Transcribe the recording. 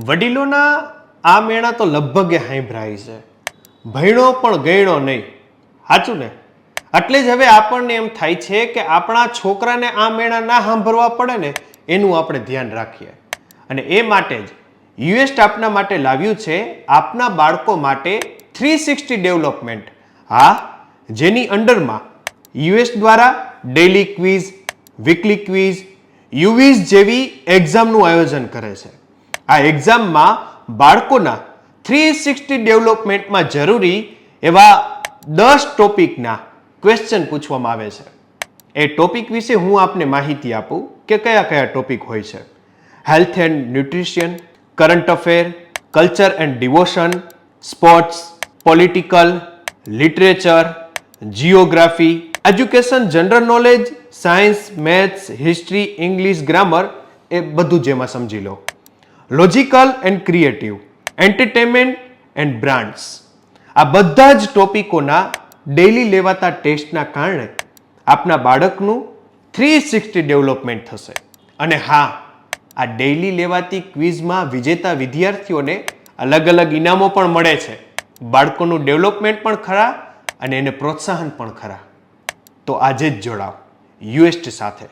વડીલોના આ મેળા તો લગભગ હાંભળાય છે, ભણ્યો પણ ગયણો નહીં, સાચું ને? એટલે જ હવે આપણને એમ થાય છે કે આપણા છોકરાને આ મેળા ના સાંભળવા પડે ને એનું આપણે ધ્યાન રાખીએ. અને એ માટે જ યુએસ આપના માટે લાવ્યું છે આપના બાળકો માટે 360 ડેવલપમેન્ટ. હા, જેની અંડરમાં યુએસ દ્વારા ડેઇલી ક્વિઝ, વીકલી ક્વિઝ, યુવીઝ જેવી એક્ઝામનું આયોજન કરે છે. આ એક્ઝામમાં બાળકોના 360 ડેવલપમેન્ટમાં જરૂરી એવા 10 ટોપિકના ક્વેશ્ચન પૂછવામાં આવે છે. એ ટોપિક વિશે હું આપને માહિતી આપું કે કયા કયા ટોપિક હોય છે. Health and nutrition, current affair, culture and devotion, sports, political, literature, geography, education, general knowledge, science, maths, history, English, grammar, એ બધું જ એમાં સમજી લો. Logical and creative, entertainment and brands. આ બધા જ ટોપિકોના ડેઇલી લેવાતા ટેસ્ટના કારણે આપના બાળકનું 360 ડેવલપમેન્ટ થશે. અને હા, આ ડેઇલી લેવાતી ક્વિઝમાં વિજેતા વિદ્યાર્થીઓને અલગ અલગ ઇનામો પણ મળે છે. બાળકોનું ડેવલપમેન્ટ પણ ખરા અને એને પ્રોત્સાહન પણ ખરા. તો આજે જ જોડાઓ યુએસ સાથે.